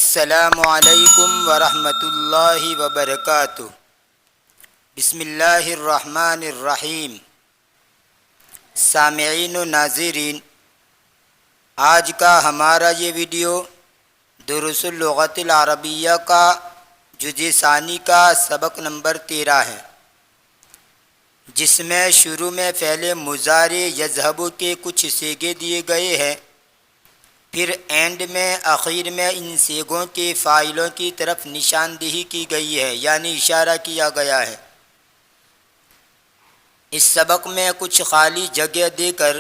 السلام علیکم ورحمۃ اللہ وبرکاتہ۔ بسم اللہ الرحمن الرحیم۔ سامعین و ناظرین، آج کا ہمارا یہ ویڈیو دروس اللغت العربیہ کا جزء ثانی کا سبق نمبر 13 ہے، جس میں شروع میں فعل مضارع یذهب کے کچھ صیغے دیے گئے ہیں، پھر اینڈ میں آخر میں ان صیغوں کے فاعلوں کی طرف نشاندہی کی گئی ہے، یعنی اشارہ کیا گیا ہے۔ اس سبق میں کچھ خالی جگہ دے کر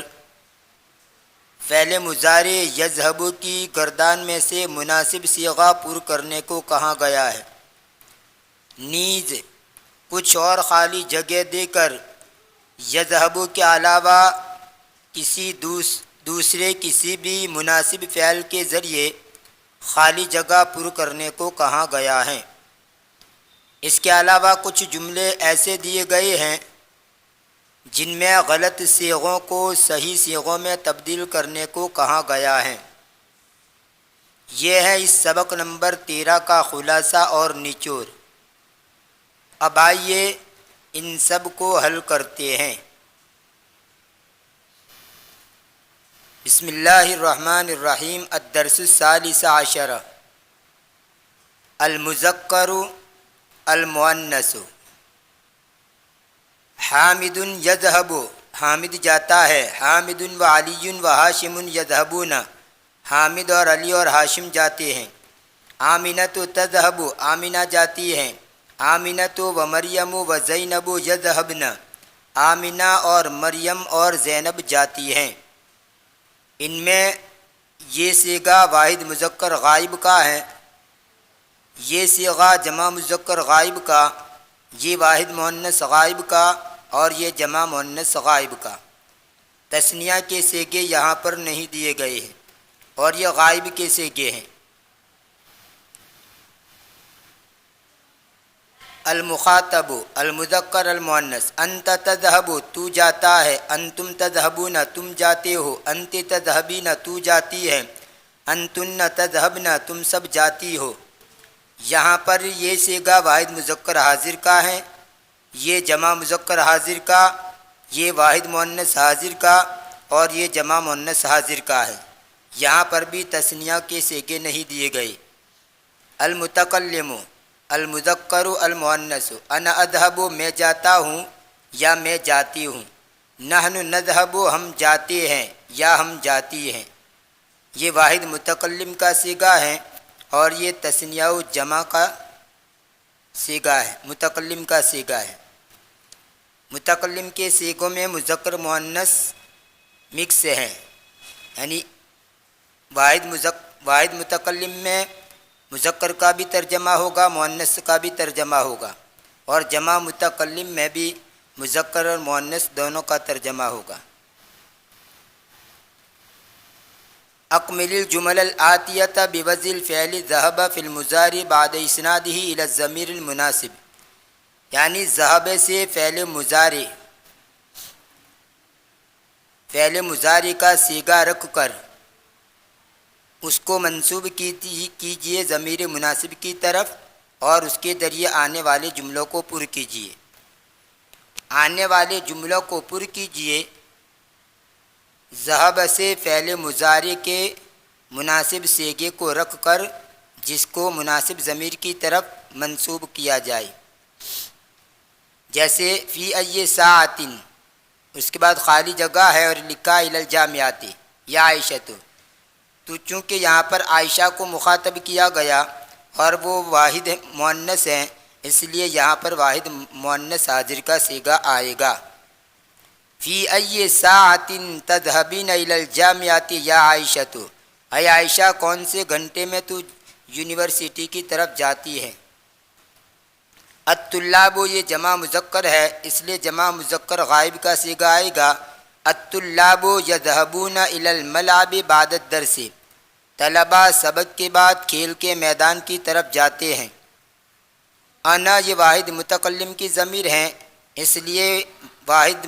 فعل مضارع یذهب کی گردان میں سے مناسب صیغہ پر کرنے کو کہا گیا ہے۔ نیز کچھ اور خالی جگہ دے کر یذهب کے علاوہ دوسرے کسی بھی مناسب فعل کے ذریعے خالی جگہ پر کرنے کو کہا گیا ہے۔ اس کے علاوہ کچھ جملے ایسے دیے گئے ہیں جن میں غلط صیغوں کو صحیح صیغوں میں تبدیل کرنے کو کہا گیا ہے۔ یہ ہے اس سبق نمبر 13 کا خلاصہ اور نچوڑ۔ اب آئیے ان سب کو حل کرتے ہیں۔ بسم اللہ الرحمن الرحیم۔ الدرس الثالث عشر، المذکر المؤنث۔ حامد یذهب، حامد جاتا ہے۔ حامد و علی و ہاشم یذهبون، حامد اور علی اور ہاشم جاتے ہیں۔ آمنۃ تذهب، آمنہ جاتی ہیں۔ آمنۃ و مریم و زینب یذهبن، آمنہ اور مریم اور زینب جاتی ہیں۔ ان میں یہ صیغہ واحد مذکر غائب کا ہے، یہ صیغہ جمع مذکر غائب کا، یہ واحد مؤنث غائب کا اور یہ جمع مؤنث غائب کا۔ تثنیہ کے صیغے یہاں پر نہیں دیے گئے ہیں اور یہ غائب کے صیغے ہیں۔ المخاطب المذکر المؤنث، انت تذهب، تو جاتا ہے۔ انتم تذهبون، تم جاتے ہو۔ انت تذهبین، تو جاتی ہے۔ انتن تذهبن، تم سب جاتی ہو۔ یہاں پر یہ صیغہ واحد مذکر حاضر کا ہے، یہ جمع مذکر حاضر کا، یہ واحد مؤنث حاضر کا اور یہ جمع مؤنث حاضر کا ہے۔ یہاں پر بھی تثنیہ کے صیغے نہیں دیے گئے۔ المتکلم المذکر المؤنث، انا اذهب، میں جاتا ہوں یا میں جاتی ہوں۔ نحن نذهب، ہم جاتے ہیں یا ہم جاتی ہیں۔ یہ واحد متکلم کا صیغہ ہے اور یہ تثنیہ و جمع کا صیغہ ہے، متکلم کا صیغہ ہے۔ متکلم کے صیغوں میں مذکر مؤنث مکس ہیں، یعنی واحد متکلم میں مذکر کا بھی ترجمہ ہوگا، مؤنث کا بھی ترجمہ ہوگا، اور جمع متکلم میں بھی مذکر اور مؤنث دونوں کا ترجمہ ہوگا۔ اکمل الجمل الآتیۃ بوضع الفعل ذهب فی المضارع بعد اسنادہ الی الضمیر المناسب، یعنی ذهب سے فعل مضارع کا صیغہ رکھ کر اس کو منسوب کیجئے ضمیر مناسب کی طرف اور اس کے ذریعے آنے والے جملوں کو پر کیجئے۔ آنے والے جملوں کو پر کیجئے ذهب سے فعل مضارع کے مناسب صیغے کو رکھ کر جس کو مناسب ضمیر کی طرف منسوب کیا جائے، جیسے فی ای ساعۃ، اس کے بعد خالی جگہ ہے اور لکھا الی الجامعۃ یا عائشۃ، تو چونکہ یہاں پر عائشہ کو مخاطب کیا گیا اور وہ واحد مؤنث ہیں، اس لیے یہاں پر واحد مؤنث حاضر کا صیغہ آئے گا۔ فی ای ساعۃ تذهبین الی الجامعۃ یا عائشۃ، اے عائشہ کون سے گھنٹے میں تو یونیورسٹی کی طرف جاتی ہے۔ الطلاب، یہ جمع مذکر ہے اس لیے جمع مذکر غائب کا صیغہ آئے گا۔ الطلاب یذهبون الی الملعب بعد الدرس، طلبہ سبق کے بعد کھیل کے میدان کی طرف جاتے ہیں۔ انا، یہ واحد متکلم کی ضمیر ہیں اس لیے واحد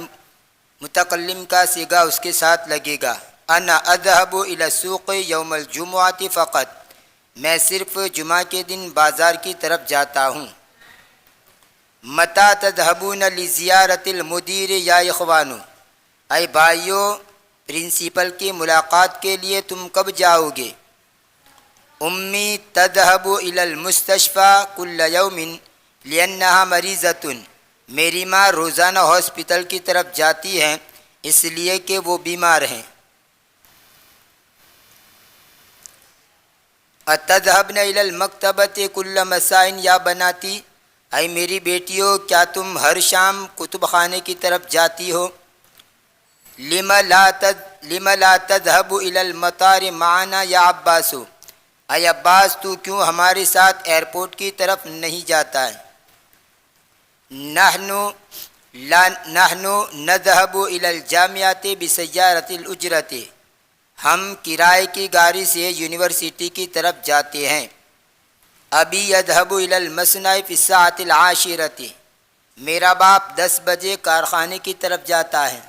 متکلم کا صیغہ اس کے ساتھ لگے گا۔ انا اذهب الى السوق یوم الجمعۃ فقط، میں صرف جمعہ کے دن بازار کی طرف جاتا ہوں۔ متی تذهبون لزیارت المدیر یا اخوانو، اے بھائیو پرنسپل کی ملاقات کے لیے تم کب جاؤ گے؟ امی تذهب الى المستشفى كل يوم لانها مریضۃ، میری ماں روزانہ ہاسپٹل کی طرف جاتی ہیں اس لیے کہ وہ بیمار ہیں۔ اتذهبن الى المکتبۃ كل مساء یا بناتی، اے میری بیٹیوں کیا تم ہر شام کتب خانے کی طرف جاتی ہو؟ لم لا تذهب الى المطار معنا یا عباس، اے عباس تو کیوں ہمارے ساتھ ایئرپورٹ کی طرف نہیں جاتا ہے؟ نحن نذهب الى الجامعۃ بسیارۃ الاجرۃ، ہم کرائے کی گاڑی سے یونیورسٹی کی طرف جاتے ہیں۔ ابی یذهب الى المصنع فی الساعۃ العاشرۃ، میرا باپ 10 بجے کارخانے کی طرف جاتا ہے۔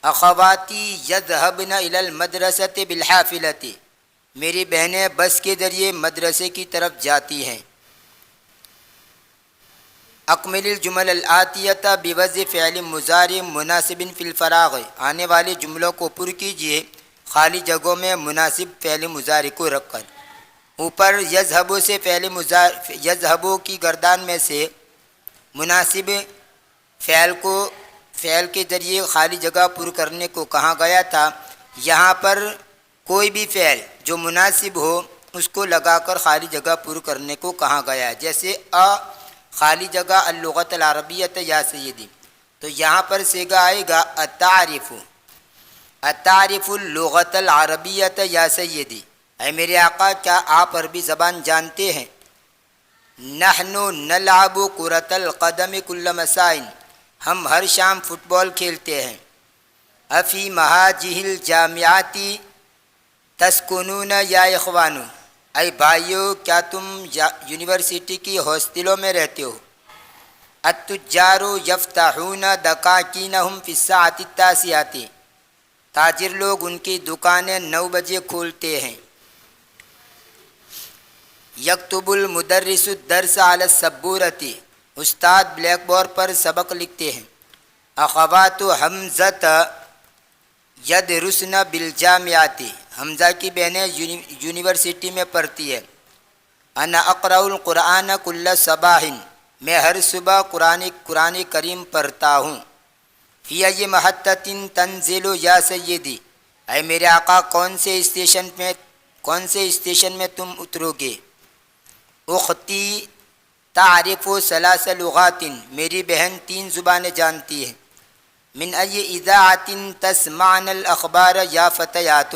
اخواتی یذهبن الى المدرسۃ بالحافلۃ، میری بہنیں بس کے ذریعے مدرسے کی طرف جاتی ہیں۔ اکمل الجمل الآتیۃ بوضع فعل مضارع مناسب فی الفراغ، آنے والے جملوں کو پر کیجیے خالی جگہوں میں مناسب فعل مضارع کو رکھ کر۔ اوپر یذهب سے یذهب کی گردان میں سے مناسب فعل کے ذریعے خالی جگہ پر کرنے کو کہا گیا تھا، یہاں پر کوئی بھی فعل جو مناسب ہو اس کو لگا کر خالی جگہ پر کرنے کو کہا گیا ہے، جیسے خالی جگہ اللغت العربیۃ یا سیدی، تو یہاں پر صیغہ آئے گا اتعرف اللغت العربیۃ یا سیدی، اے میرے آقا کیا آپ عربی زبان جانتے ہیں؟ نحن نلعب کرۃ القدم کل مساء، ہم ہر شام فٹ بال کھیلتے ہیں۔ افی مہاجہ الجامعات تسکنون یا اخوانو، اے بھائیو کیا تم یونیورسٹی کی ہاسٹلوں میں رہتے ہو؟ التجار یفتحون دکاکینہم فی الساعۃ التاسعۃ، تاجر لوگ ان کی دکانیں 9 بجے کھولتے ہیں۔ یکتب المدرس الدرس علی السبورۃ، استاد بلیک بورڈ پر سبق لکھتے ہیں۔ اخوات حمزۃ یدرسن بالجامعۃ، حمزہ کی بہنیں یونیورسٹی میں پڑھتی ہے۔ انا اقرأ القرآن کل صباح، میں ہر صبح قرآن کریم پڑھتا ہوں۔ فی ای محطۃ تنزل یا سیدی، اے میرے آقا کون سے اسٹیشن میں تم اترو گے؟ اختی تعرف 3 لغات، میری بہن 3 زبانیں جانتی ہے۔ من ای اذاعۃ تسمعن الاخبار یا فتیات،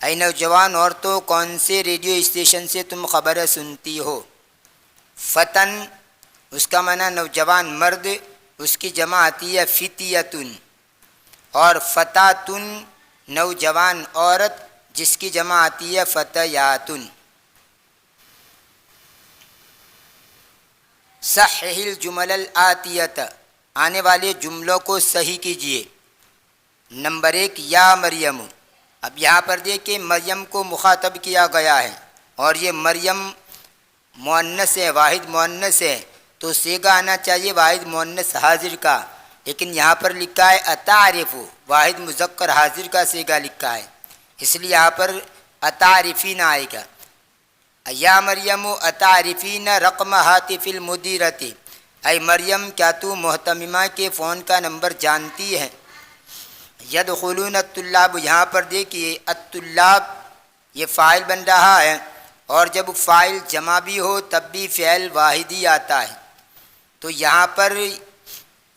اے نوجوان عورتوں کون سے ریڈیو اسٹیشن سے تم خبریں سنتی ہو؟ فتن اس کا معنی نوجوان مرد، اس کی جمع آتی ہے فتیتن، اور فتاتن نوجوان عورت جس کی جمع آتی ہے فتیاتن۔ صحح الجمل الآتیۃ، آنے والے جملوں کو صحیح کیجیے۔ نمبر 1 یا مریم، اب یہاں پر دیکھیں مریم کو مخاطب کیا گیا ہے اور یہ مریم مؤنث ہے، واحد مؤنث ہے، تو صیغہ آنا چاہیے واحد مؤنث حاضر کا، لیکن یہاں پر لکھا ہے اتعرف، واحد مذکر حاضر کا صیغہ لکھا ہے، اس لیے یہاں پر اتعرفین آئے گا۔ یا مریم اتعرفین رقم ہاتف المدیرۃ، اے مریم کیا تو محتممہ کے فون کا نمبر جانتی ہے؟ یدخلون الطلاب، یہاں پر دیکھیے الطلاب یہ فاعل بن رہا ہے، اور جب فاعل جمع بھی ہو تب بھی فعل واحد ہی آتا ہے، تو یہاں پر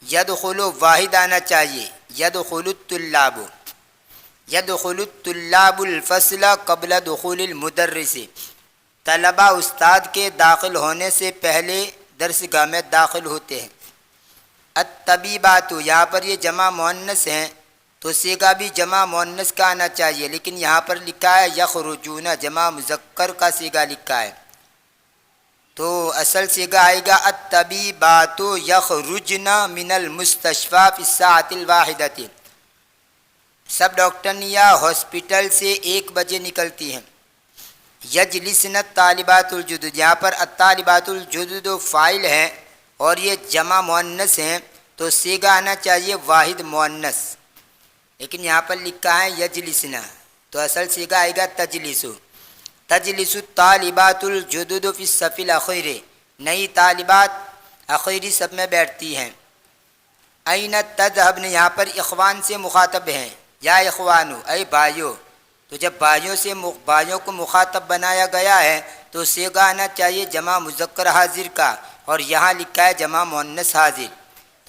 یدخل واحد آنا چاہیے، یدخل الطلاب، یدخل الطلاب الفصل قبل دخول المدرس، طلبہ استاد کے داخل ہونے سے پہلے درس گاہ میں داخل ہوتے ہیں۔ الطبیبات، یہاں پر یہ جمع مؤنث ہیں تو صیغہ بھی جمع مؤنث کا آنا چاہیے، لیکن یہاں پر لکھا ہے یخرجون، جمع مذکر کا صیغہ لکھا ہے، تو اصل صیغہ آئے گا الطبیبات یخرجن من المستشفى فی الساعۃ الواحدۃ، سب ڈاکٹرنیاں ہاسپٹل سے 1 بجے نکلتی ہیں۔ یجلسن الطالبات الجدد، یہاں پر الطالبات الجدد فاعل ہیں اور یہ جمع مؤنث ہیں تو صیغہ آنا چاہیے واحد مؤنث، لیکن یہاں پر لکھا ہے یجلسنا تو اصل صیغہ آئے گا تجلسو۔ تجلس الطالبات الجدد فی الصف الاخیر، نئی طالبات اخیری صف میں بیٹھتی ہیں۔ این تذهبن، یہاں پر اخوان سے مخاطب ہیں، یا اخوانو اے بھائیو، تو جب بھائیوں کو مخاطب بنایا گیا ہے تو صیغہ آنا چاہیے جمع مذکر حاضر کا، اور یہاں لکھا ہے جمع مؤنث حاضر،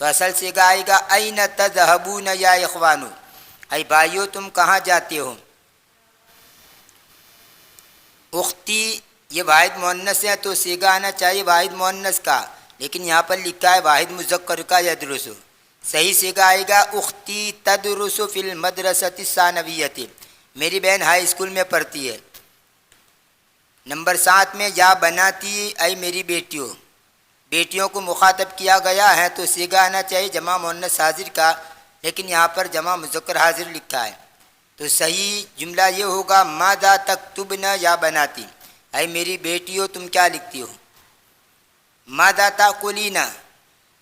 تو اصل صیغہ آئے گا این تذهبون یا اخوانو، اے بھائیو تم کہاں جاتے ہو۔ اختی یہ واحد مؤنث ہے تو صیغہ آنا چاہیے واحد مؤنث کا، لیکن یہاں پر لکھا ہے واحد مذکر کا یدرس، صحیح صیغہ آئے گا اختی تدرس فی المدرسۃ الثانویۃ، میری بہن ہائی اسکول میں پڑھتی ہے۔ نمبر 7 میں یا بناتی اے میری بیٹیوں، بیٹیوں کو مخاطب کیا گیا ہے تو صیغہ آنا چاہیے جمع مؤنث حاضر کا، لیکن یہاں پر جمع مذکر حاضر لکھا ہے، تو صحیح جملہ یہ ہوگا ماذا تکتبن یا بناتی، اے میری بیٹیوں تم کیا لکھتی ہو۔ ماذا تاکلین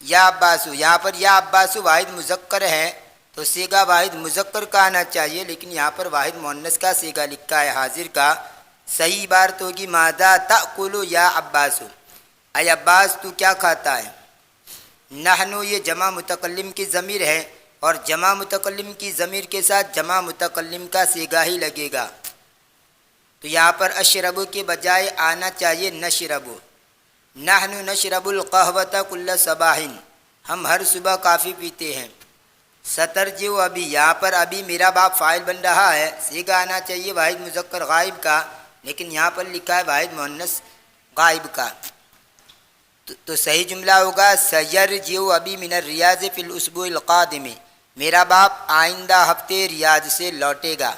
یا عباسو، یہاں پر یا عباسو واحد مذکر ہے تو صیغہ واحد مذکر کا آنا چاہیے، لیکن یہاں پر واحد مؤنث کا صیغہ لکھا ہے حاضر کا، صحیح عبارت ہوگی ماذا تاکلو یا عباسو، اے عباس تو کیا کھاتا ہے۔ نحنو یہ جمع متکلم کی ضمیر ہے اور جمع متکلم کی ضمیر کے ساتھ جمع متکلم کا صیغہ ہی لگے گا، تو یہاں پر اشربو کے بجائے آنا چاہیے نشربو۔ نحن نشرب القہوۃ کل صباح، ہم ہر صبح کافی پیتے ہیں۔ سترجع ابھی، یہاں پر ابھی میرا باپ فاعل بن رہا ہے، صیغہ آنا چاہیے واحد مذکر غائب کا، لیکن یہاں پر لکھا ہے واحد مؤنث غائب کا، تو صحیح جملہ ہوگا سیرجع ابھی من الریاض فی الاسبوع القادم، میرا باپ آئندہ ہفتے ریاض سے لوٹے گا۔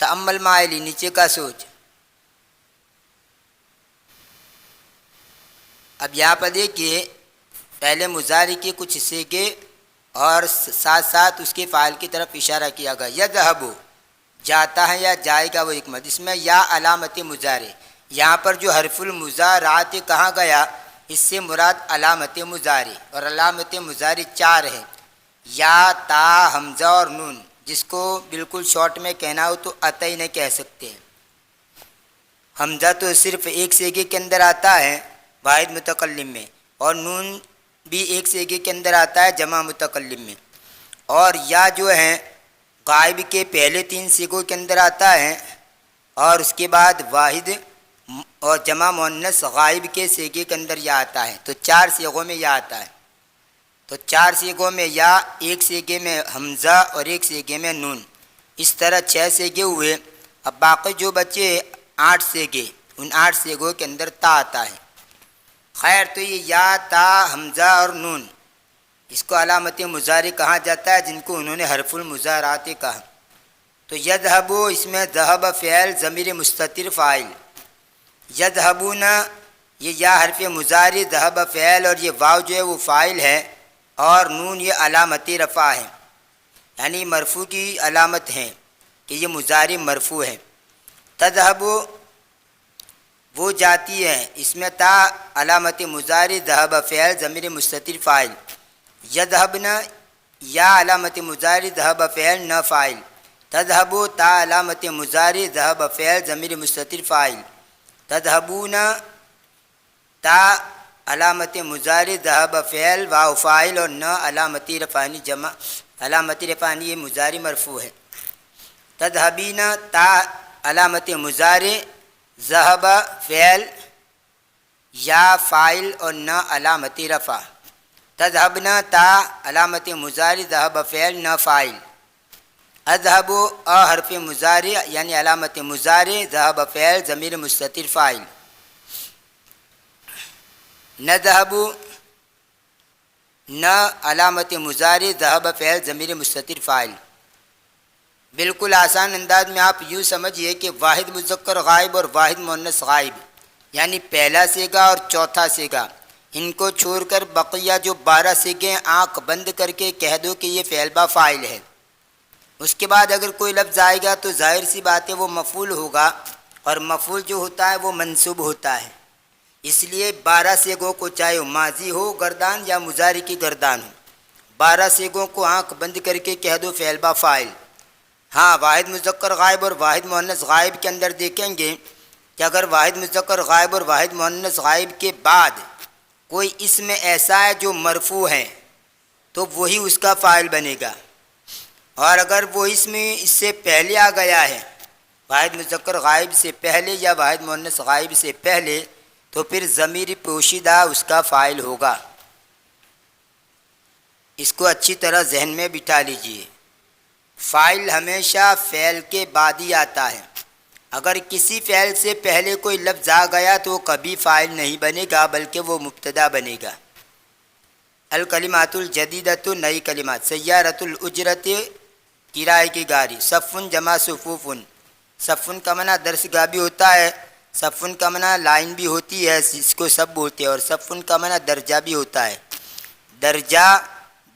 تأمل مائلی، نیچے کا سوچ۔ اب یہاں پر دیکھیے پہلے مضارع کے کچھ حصے کے اور ساتھ ساتھ اس کے فاعل کی طرف اشارہ کیا گیا۔ یذهب جاتا ہے یا جائے گا، وہ حکمت، اس میں یا علامت مضارع، یہاں پر جو حرف المضارعات کہا گیا اس سے مراد علامت مضارع، اور علامت مضارع 4 ہے، یا تا حمزہ اور نون، جس کو بالکل شارٹ میں کہنا ہو تو عطئی نہیں کہہ سکتے ہیں۔ حمزہ تو صرف ایک صیغے کے اندر آتا ہے واحد متکلم میں، اور نون بھی ایک صیغے کے اندر آتا ہے جمع متکلم میں، اور یا جو ہے غائب کے پہلے 3 صیغوں کے اندر آتا ہے، اور اس کے بعد واحد اور جمع مؤنث غائب کے صیغے کے اندر یا آتا ہے، تو 4 صیغوں میں یا آتا ہے، تو 4 صیغوں میں یا، ایک صیغے میں حمزہ اور ایک صیغے میں نون، اس طرح 6 صیغے ہوئے۔ اب باقی جو بچے 8 صیغے، ان 8 صیغوں کے اندر تا آتا ہے۔ خیر، تو یہ یا تا حمزہ اور نون اس کو علامت مضارع کہا جاتا ہے، جن کو انہوں نے حرف المضارعات کہا۔ تو یذهب، اس میں ذهب فعل ضمیر مستتر فاعل، یذهبون یہ یا حرف مضارع، ذهب فعل، اور یہ واو جو ہے وہ فاعل ہے، اور نون یہ علامت رفع ہے، یعنی مرفوع کی علامت ہے کہ یہ مضارع مرفوع ہے۔ تذهب وہ جاتی ہے، اس میں تا علامت مضارع، ذهب فعل ضمیر مستتر فاعل، یذهبن یا علامت مضارع، ذهب فعل نہ فاعل، تذهب تا علامت مضارع، ذهب فعل ضمیر مستتر فاعل، تذهبون تا علامت مضارع، ذهب فعل واو فاعل، اور نہ علامت رفعانی جمع، علامت رفعانی یہ مضارع مرفوع ہے۔ تذهبین تا علامت مضارع، ذهب فعل یا فاعل اور نہ علامت رفع، تذهبنا تا علامت مضارع، ذهب فعل نہ فاعل، اذهب حرف مضارع یعنی علامت مضارع، ذهب فعل ضمیر مستتر فاعل، نذهب نہ علامت مضارع، ذهب فعل ضمیر مستتر فاعل۔ بالکل آسان انداز میں آپ یوں سمجھیے کہ واحد مذکر غائب اور واحد مؤنث غائب، یعنی پہلا صیغہ اور چوتھا صیغہ، ان کو چھوڑ کر بقیہ جو 12 صیغے آنکھ بند کر کے کہہ دو کہ یہ فعل با فاعل ہے، اس کے بعد اگر کوئی لفظ آئے گا تو ظاہر سی بات ہے وہ مفعول ہوگا، اور مفعول جو ہوتا ہے وہ منصوب ہوتا ہے۔ اس لیے 12 صیغوں کو، چاہے ماضی ہو گردان یا مضارع کی گردان ہو، 12 صیغوں کو آنکھ بند کر کے کہہ دو فعل با فاعل۔ ہاں، واحد مذکر غائب اور واحد مؤنث غائب کے اندر دیکھیں گے کہ اگر واحد مذکر غائب اور واحد مؤنث غائب کے بعد کوئی اسم ایسا ہے جو مرفوع ہے تو وہی اس کا فاعل بنے گا، اور اگر وہ اسم اس سے پہلے آ گیا ہے، واحد مذکر غائب سے پہلے یا واحد مؤنث غائب سے پہلے، تو پھر ضمیر پوشیدہ اس کا فاعل ہوگا۔ اس کو اچھی طرح ذہن میں بٹھا لیجئے، فاعل ہمیشہ فعل کے بعد ہی آتا ہے۔ اگر کسی فعل سے پہلے کوئی لفظ آ گیا تو وہ کبھی فاعل نہیں بنے گا بلکہ وہ مبتدا بنے گا۔ الکلمات الجدیدۃ، نئی کلمات۔ سیارۃ الاجرت، کرائے کی گاڑی۔ صفن جمع صفوفن، صفن کا معنی درس گاہ بھی ہوتا ہے، صفن کا معنی لائن بھی ہوتی ہے، اس کو سب بولتے ہیں، اور صفن کا معنی درجہ بھی ہوتا ہے، درجہ،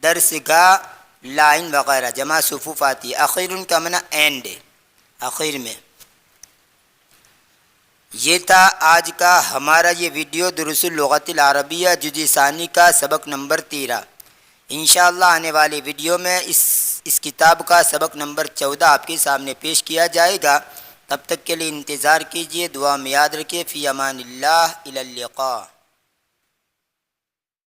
درس گاہ، لائن وغیرہ، جمع صفوف آتی ہے۔ اخیر کا معنی اینڈ، اخیر میں۔ یہ تھا آج کا ہمارا یہ ویڈیو دروس اللغت العربیہ جزء ثانی کا سبق نمبر 13۔ انشاءاللہ آنے والے ویڈیو میں اس کتاب کا سبق نمبر 14 آپ کے سامنے پیش کیا جائے گا۔ تب تک کے لیے انتظار کیجیے، دعا میں یاد رکھیے۔ فی امان اللہ، الی اللقاء۔